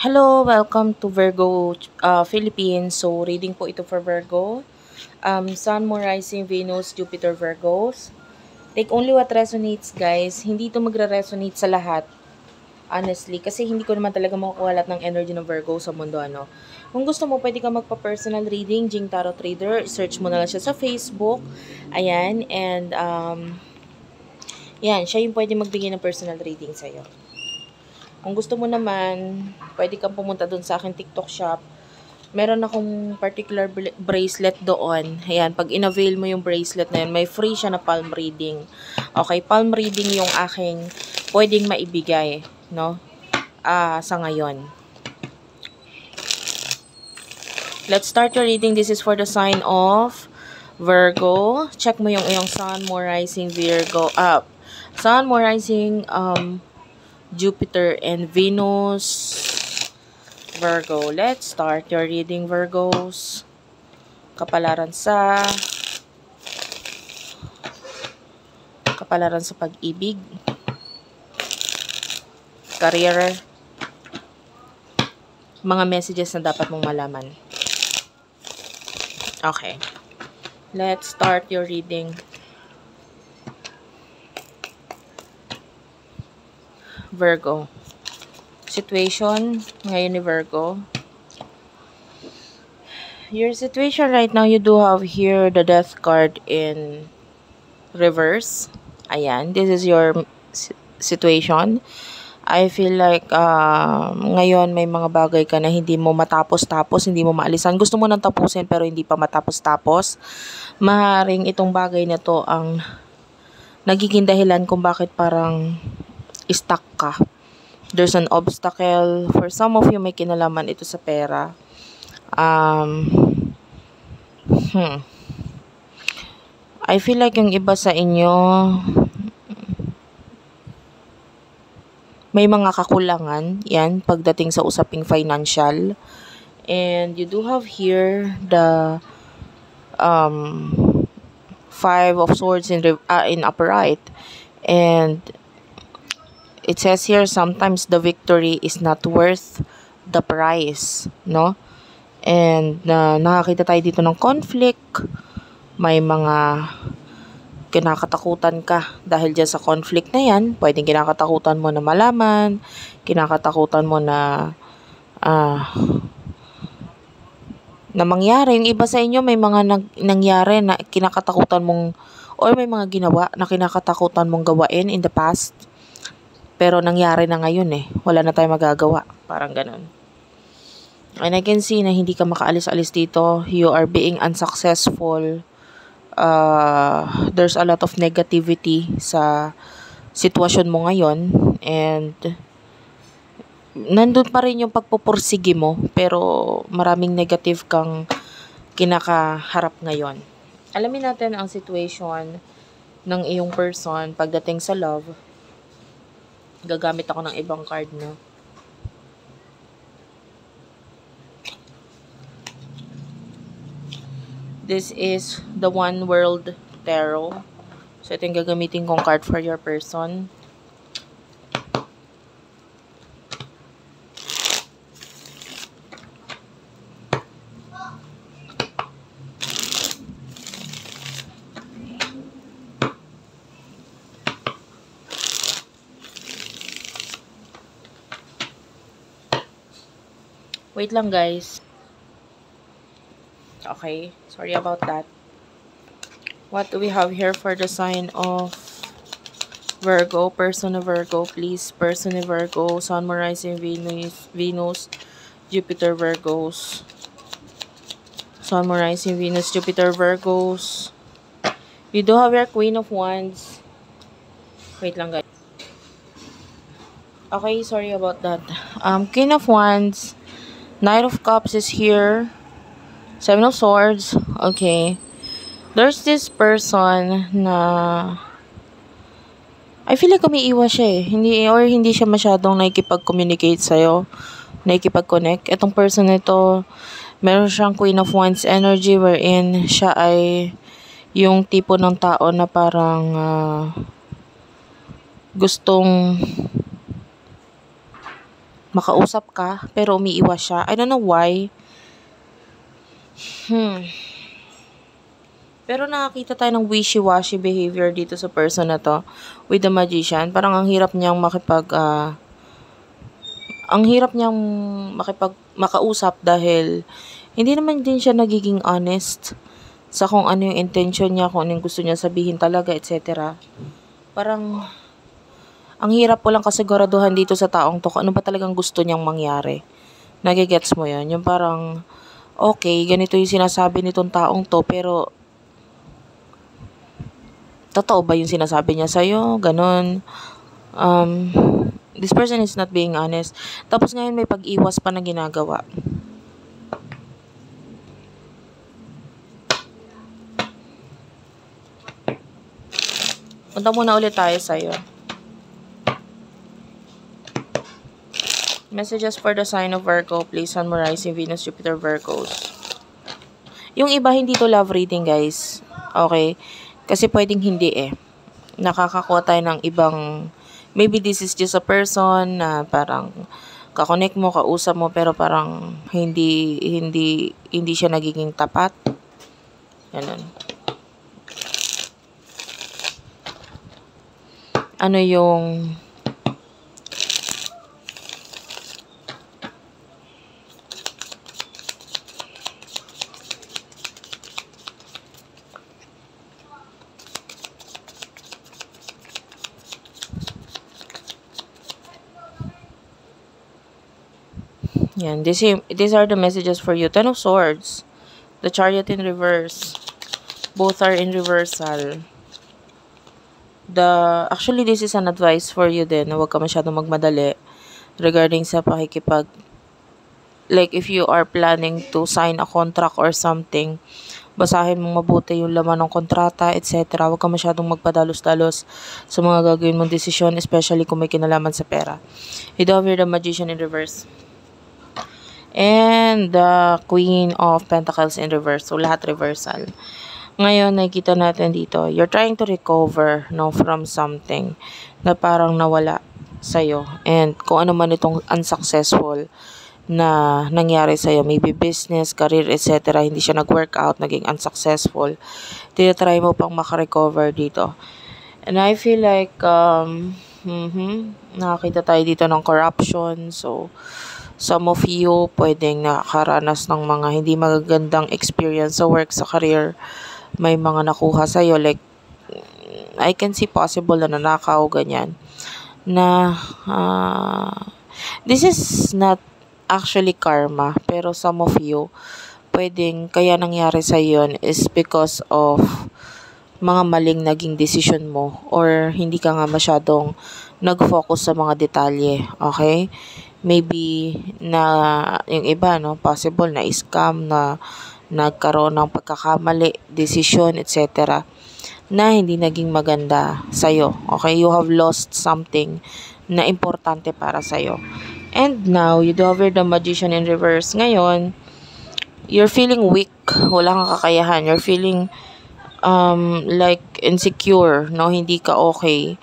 Hello, welcome to Virgo Philippines. So, reading po ito for Virgo. Sun, Moon, Rising, Venus, Jupiter, Virgos. Take only what resonates, guys. Hindi ito magre-resonate sa lahat. Honestly, kasi hindi ko naman talaga makukuha lahat ng energy ng Virgo sa mundo, ano. Kung gusto mo, pwede ka magpa-personal reading, Jing Tarot Trader. Search mo na lang siya sa Facebook. Ayan, and yan, siya yung pwede magbigay ng personal reading sa'yo. Kung gusto mo naman, pwede kang pumunta doon sa akin TikTok shop. Meron akong particular bracelet doon. Ayan, pag in-avail mo yung bracelet na yun, may free siya na palm reading. Okay, palm reading yung aking pwedeng maibigay, no? Sa ngayon. Let's start your reading. This is for the sign of Virgo. Check mo yung iyong Sun, Moon, Rising, Virgo. Sun, Moon, Rising, Jupiter, and Venus, Virgo. Let's start your reading, Virgos. Kapalaran sa pag-ibig, career, mga messages na dapat mong malaman. Okay. Let's start your reading. Virgo. Situation ngayon ni Virgo. Your situation right now, you do have here the Death card in reverse. Ayan, this is your situation. I feel like ngayon may mga bagay ka na hindi mo matapos-tapos, hindi mo maalisan. Gusto mo nang tapusin pero hindi pa matapos-tapos. Maaaring itong bagay na to ang nagiging dahilan kung bakit parang stuck ka. There's an obstacle. For some of you, may kinalaman ito sa pera. I feel like yung iba sa inyo, may mga kakulangan. Yan, pagdating sa usaping financial. And you do have here the Five of Swords in upright. And it says here, sometimes the victory is not worth the price, no? And nakakita tayo dito ng conflict. May mga kinakatakutan ka dahil dyan sa conflict na yan. Pwedeng kinakatakutan mo na malaman, kinakatakutan mo na mangyari. Yung iba sa inyo, may mga nangyari na kinakatakutan mong, or may mga ginawa na kinakatakutan mong gawain in the past. Pero nangyari na ngayon eh. Wala na tayong magagawa. Parang ganun. And I can see na hindi ka makaalis-alis dito. You are being unsuccessful. There's a lot of negativity sa sitwasyon mo ngayon. And nandun pa rin yung pagpupursige mo. Pero maraming negative kang kinakaharap ngayon. Alamin natin ang situation ng iyong person pagdating sa love. Gagamit ako ng ibang card, no? This is the One World Tarot. So, ito yung gagamitin kong card for your person. Wait lang, guys. Okay, sorry about that. What do we have here for the sign of Virgo? Person of Virgo, please. Person of Virgo, Sun, Moon, Rising, Venus, Jupiter, Virgos. Sun, Moon, Rising, Venus, Jupiter, Virgos. You do have your Queen of Wands. Wait lang, guys. Okay, sorry about that. Queen of Wands. Knight of Cups is here. Seven of Swords. Okay. There's this person na I feel like umiiwas siya eh. Hindi siya masyadong nakikipag-communicate sa'yo. Nakikipag-connect. Itong person nito, meron siyang Queen of Wands energy wherein siya ay yung tipo ng tao na parang gustong makausap ka, pero umiiwas siya. I don't know why. Pero nakakita tayo ng wishy-washy behavior dito sa person na to with the magician. Parang ang hirap niyang makausap dahil hindi naman din siya nagiging honest sa kung ano yung intention niya, kung ano yung gusto niya sabihin talaga, etc. Parang ang hirap po lang kasiguraduhan dito sa taong to kung ano ba talagang gusto niyang mangyari. Nagigets mo yun? Yung parang, okay, ganito yung sinasabi nitong taong to, pero totoo ba yung sinasabi niya sa'yo? Ganon. This person is not being honest. Tapos ngayon may pag-iwas pa na ginagawa. Punta muna ulit tayo sa'yo. Messages for the sign of Virgo, please, Sun, Moon, Rising, Venus, Jupiter, Virgos. Yung iba hindi to love reading, guys. Okay? Kasi pwedeng hindi Nakakakuha tayo ng ibang, maybe this is just a person na parang kakonect mo, kausap mo, pero parang hindi siya nagiging tapat. Ganun. Ano yung yan, these are the messages for you. Ten of Swords, the Chariot in reverse. Both are in reversal. Actually, this is an advice for you din na huwag ka masyadong magmadali regarding sa pakikipag, like if you are planning to sign a contract or something, basahin mong mabuti yung laman ng kontrata, etc. Huwag ka masyadong magpadalos-dalos sa mga gagawin mong desisyon, especially kung may kinalaman sa pera. You do have here the Magician in reverse. And the Queen of Pentacles in reverse. So, lahat reversal. Ngayon, nakikita natin dito, you're trying to recover, no, from something na parang nawala sa'yo. And kung ano man itong unsuccessful na nangyari sa'yo, maybe business, career, etc., hindi siya nag-work out, naging unsuccessful, tinatry mo pang makarecover dito. And I feel like, nakakita tayo dito ng corruption. So, some of you pwedeng nakaranas ng mga hindi magagandang experience sa work, sa career. May mga nakuha sa'yo, like, I can see possible na nanakaw, ganyan. Na, this is not actually karma, pero some of you, pwedeng kaya nangyari sa yun is because of mga maling naging decision mo or hindi ka nga masyadong nag-focus sa mga detalye, okay? Maybe na yung iba, no, possible na scam, na nagkaroon ng pagkakamali, decision, etc. na hindi naging maganda sa'yo. Okay? You have lost something na importante para sa'yo. And now, you do have the Magician in reverse. Ngayon, you're feeling weak. Wala kang kakayahan. You're feeling like insecure, no? Hindi ka okay.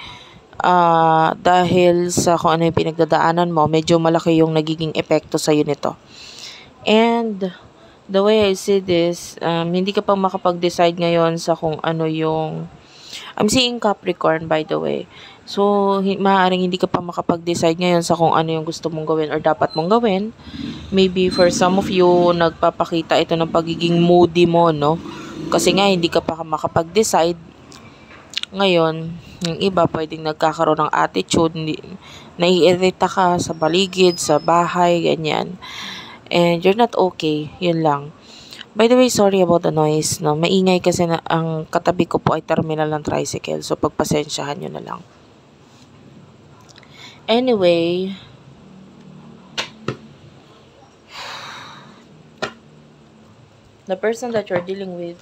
Dahil sa kung ano yung pinagdadaanan mo, medyo malaki yung nagiging epekto sa'yo nito. And the way I see this, hindi ka pa makapag-decide ngayon sa kung ano yung, I'm seeing Capricorn, by the way. So, maaaring hindi ka pa makapag-decide ngayon sa kung ano yung gusto mong gawin or dapat mong gawin. Maybe for some of you, nagpapakita ito ng pagiging moody mo, no? Kasi nga, hindi ka pa makapag-decide. Ngayon, yung iba, pwedeng nagkakaroon ng attitude, naiirita ka sa paligid, sa bahay, ganyan. And you're not okay, yun lang. By the way, sorry about the noise, no? Maingay kasi na ang katabi ko po ay terminal ng tricycle, so pagpasensyahan nyo na lang. Anyway, the person that you're dealing with,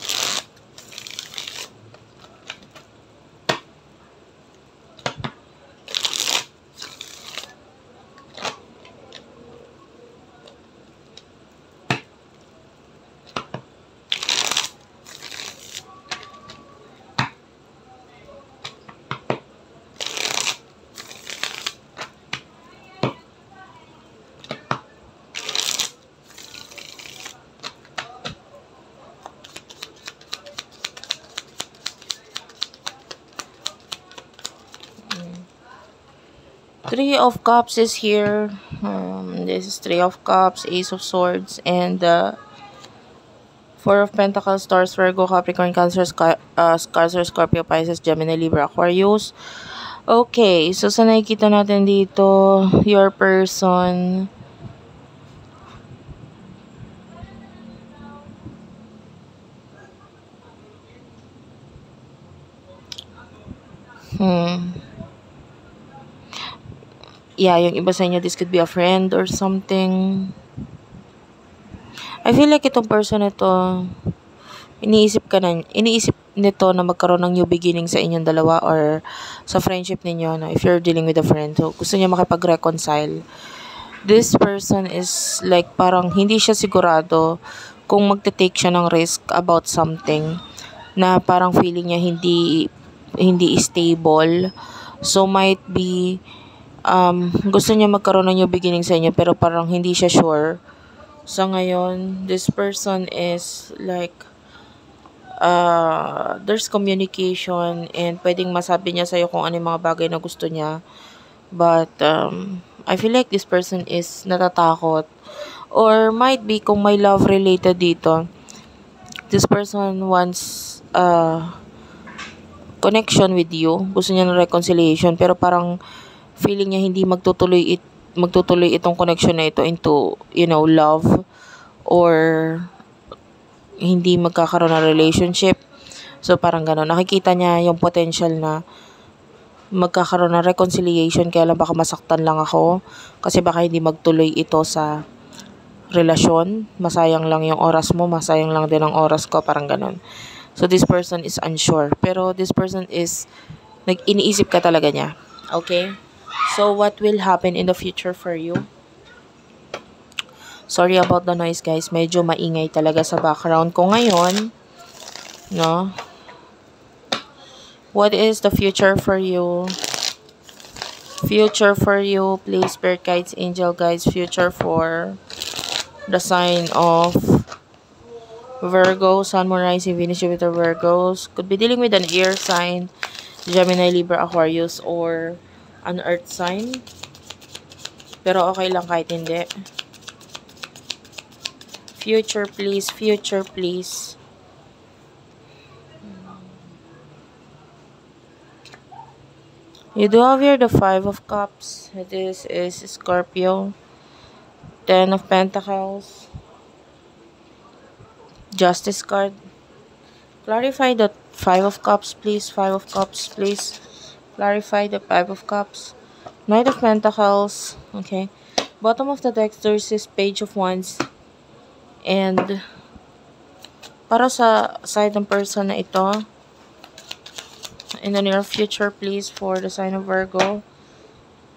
Three of Cups is here. This is Three of Cups, Ace of Swords, and Four of Pentacles, Taurus, Virgo, Capricorn, Cancer, Scorpio, Pisces, Gemini, Libra, Aquarius. Okay, so sa nakikita natin dito, your person. Yeah, yung iba sa inyo, this could be a friend or something. I feel like itong person na to, iniisip nito na magkaroon ng new beginning sa inyong dalawa or sa friendship ninyo, no? If you're dealing with a friend, so gusto niya makipag-reconcile. This person is like parang hindi siya sigurado kung magte-take siya ng risk about something na parang feeling niya hindi stable. So might be gusto niya magkaroon ng new beginning sa inyo pero parang hindi siya sure. So ngayon, this person is like there's communication and pwedeng masabi niya sa'yo kung ano yung mga bagay na gusto niya. But I feel like this person is natatakot. Or might be kung may love related dito, this person wants connection with you. Gusto niya ng reconciliation pero parang feeling niya hindi magtutuloy itong connection na ito into, love or hindi magkakaroon ng relationship. So parang gano'n. Nakikita niya yung potential na magkakaroon ng reconciliation kaya lang baka masaktan lang ako kasi baka hindi magtuloy ito sa relasyon. Masayang lang yung oras mo, masayang lang din ang oras ko, parang gano'n. So this person is unsure. Pero this person is iniisip ka talaga niya. Okay? So, what will happen in the future for you? Sorry about the noise, guys. Medyo maingay talaga sa background ko ngayon. No? What is the future for you? Future for you, please, Spirit Guides, Angel Guides. Future for the sign of Virgo, Sun, Moon, Rising, Venus, Jupiter, Virgos. Could be dealing with an air sign, Gemini, Libra, Aquarius, or an earth sign. Pero okay lang kahit hindi. Future, please. Future, please. You do have here the Five of Cups. This is Scorpio. Ten of Pentacles. Justice card. Clarify the Five of Cups, please. Five of Cups, please. Clarify the Five of Cups. Knight of Pentacles. Okay. Bottom of the deck, there's this Page of Wands. And para sa side ng person na ito, in the near future, please, for the sign of Virgo,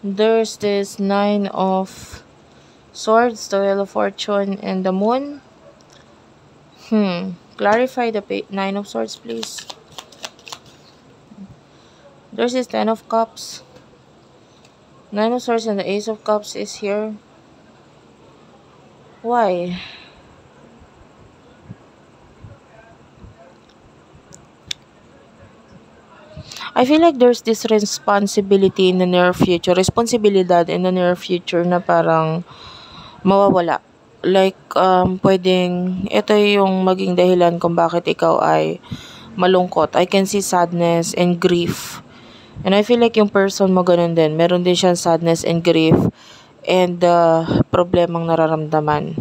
there's this Nine of Swords, the Wheel of Fortune, and the Moon. Clarify the Nine of Swords, please. There's this Ten of Cups. Nine of Swords and the Ace of Cups is here. Why? I feel like there's this responsibility in the near future. Responsibilidad in the near future na parang mawawala. Like, pwedeng, ito yung maging dahilan kung bakit ikaw ay malungkot. I can see sadness and grief. And I feel like yung person mo ganun din. Meron din siyang sadness and grief and problemang nararamdaman.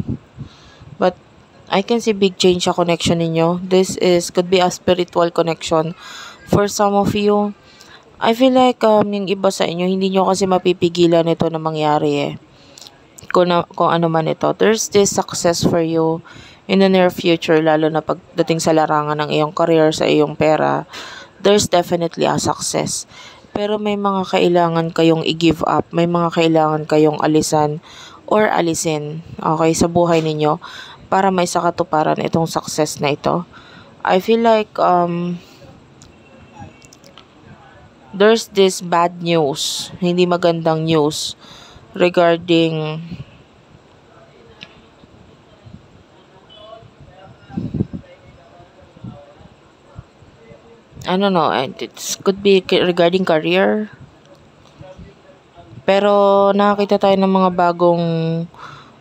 But I can see big change sa connection ninyo. This could be a spiritual connection. For some of you, I feel like yung iba sa inyo, hindi nyo kasi mapipigilan ito na mangyari eh. Kung ano man ito. There's this success for you in the near future, lalo na pagdating sa larangan ng iyong career, sa iyong pera. There's definitely a success. Pero may mga kailangan kayong i-give up. May mga kailangan kayong alisan or alisin, okay, sa buhay ninyo para may sakatuparan itong success na ito. I feel like there's this bad news, hindi magandang news regarding I don't know, it could be regarding career. Pero nakakita tayo ng mga bagong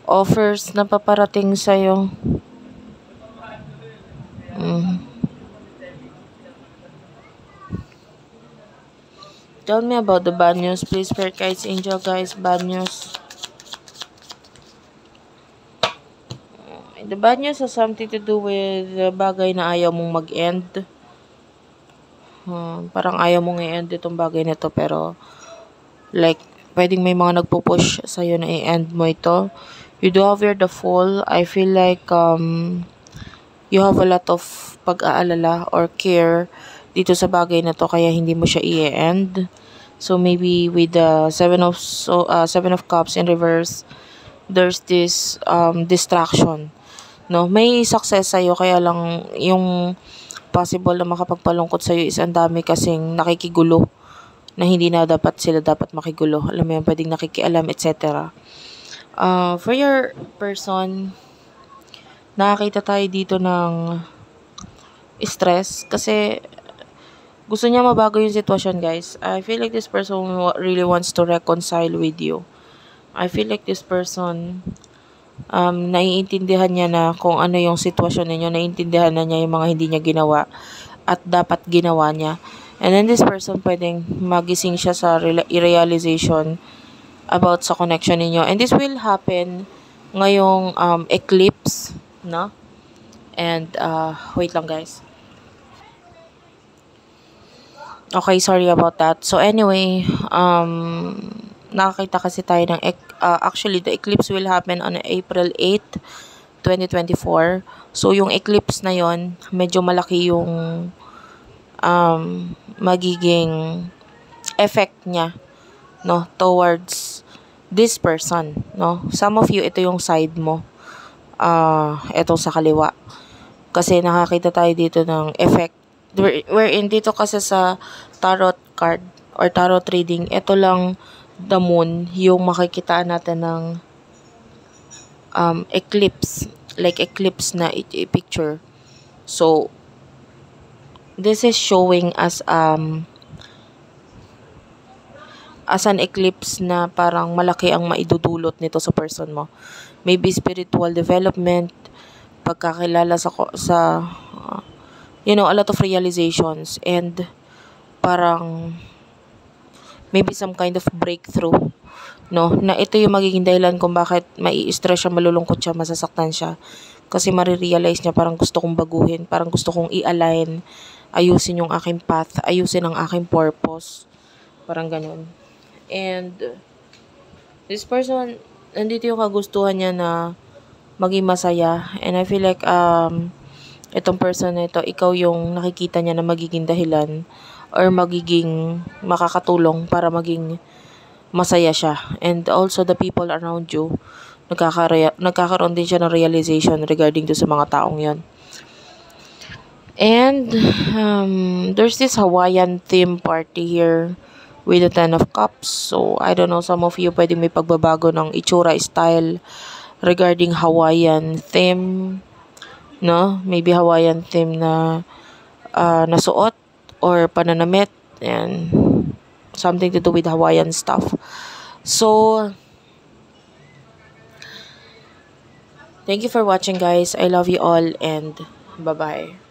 offers na paparating sa'yo. Tell me about the bad news, please. Spirit guides, angel guys, bad news. The bad news has something to do with the bagay na ayaw mong mag-end. Parang ayaw mong i-end itong bagay na to, pero like, pwedeng may mga nagpo-push sa'yo na i-end mo ito. You do have here the Fool. I feel like you have a lot of pag-aalala or care dito sa bagay na to, kaya hindi mo siya i-end. So maybe with the Seven of Cups in reverse, there's this distraction. No, may success sa'yo, kaya lang yung possible na makapagpalungkot sa'yo is ang dami kasing nakikigulo na hindi na dapat makigulo. Alam mo yun, pwedeng nakikialam, etc. For your person, nakakita tayo dito ng stress kasi gusto niya mabago yung sitwasyon, guys. I feel like this person really wants to reconcile with you. I feel like this person naiintindihan niya na kung ano yung sitwasyon ninyo, naiintindihan na niya yung mga hindi niya ginawa at dapat ginawa niya. And then this person pwedeng magising siya sa realization about sa connection ninyo. And this will happen ngayong eclipse, no? And wait lang, guys. Okay, sorry about that. So anyway, nakakita kasi tayo ng actually the eclipse will happen on April 8, 2024. So yung eclipse na yon, medyo malaki yung magiging effect niya, no, towards this person, no. Some of you, ito yung side mo, etong sa kaliwa, kasi nakakita tayo dito ng effect wherein dito kasi sa tarot card or tarot reading, ito lang the moon yung makikita natin ng eclipse, like eclipse na picture. So this is showing as an eclipse na parang malaki ang maidudulot nito sa person mo. Maybe spiritual development, pagkakilala sa a lot of realizations, and parang maybe some kind of breakthrough, no, na ito yung magiging dahilan kung bakit mai-stress siya, malulungkot siya, masasaktan siya, kasi marirealize niya parang gusto kong baguhin, parang gusto kong i-align, ayusin yung aking path, ayusin ang aking purpose, parang ganun. And this person, nandito yung kagustuhan niya na maging masaya, and I feel like itong person na ito, ikaw yung nakikita niya na magiging dahilan or magiging makakatulong para maging masaya siya. And also the people around you, nagkakaroon din siya ng realization regarding to sa mga taong yon. And there's this Hawaiian theme party here with the 10 of Cups. So I don't know, some of you pwedeng may pagbabago ng itsura, style regarding Hawaiian theme, no? Maybe Hawaiian theme na nasuot or pananamit, and something to do with Hawaiian stuff. So thank you for watching, guys. I love you all, and bye-bye.